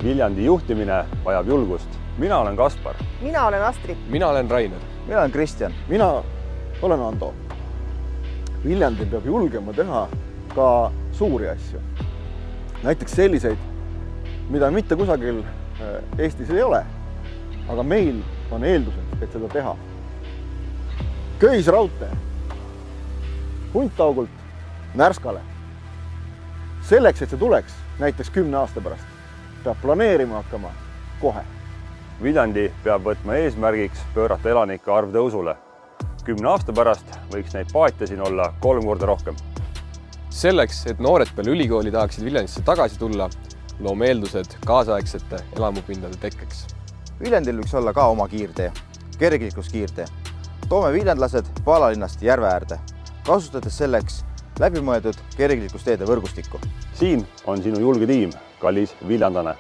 Viljandi juhtimine vajab julgust. Mina olen Kaspar. Mina olen Astrid. Mina olen Rainer. Mina olen Kristjan. Mina olen Ando. Viljandi peab julgema teha ka suuri asju. Näiteks selliseid, mida mitte kusagil Eestis ei ole, aga meil on eeldused, et seda teha. Köisraudtee Huntaugult Närskale. Selleks, et see tuleks näiteks 10 aasta pärast, peab planeerima hakkama kohe. Viljandi peab võtma eesmärgiks pöörata elanike arv tõusule. 10 aasta pärast võiks neid paate siin olla 3 korda rohkem. Selleks, et noored peale ülikooli tahaksid Viljandisse tagasi tulla, loome eeldused kaasaegsete elamupindade tekkeks. Viljandil võiks olla ka oma kiirtee, kergliikluskiirtee. Toome viljandlased Paalalinnast järve äärde, kasutades selleks läbimõeldud kergliiklusteede võrgustikku. Siin on sinu julge tiim, kallis viljandlane.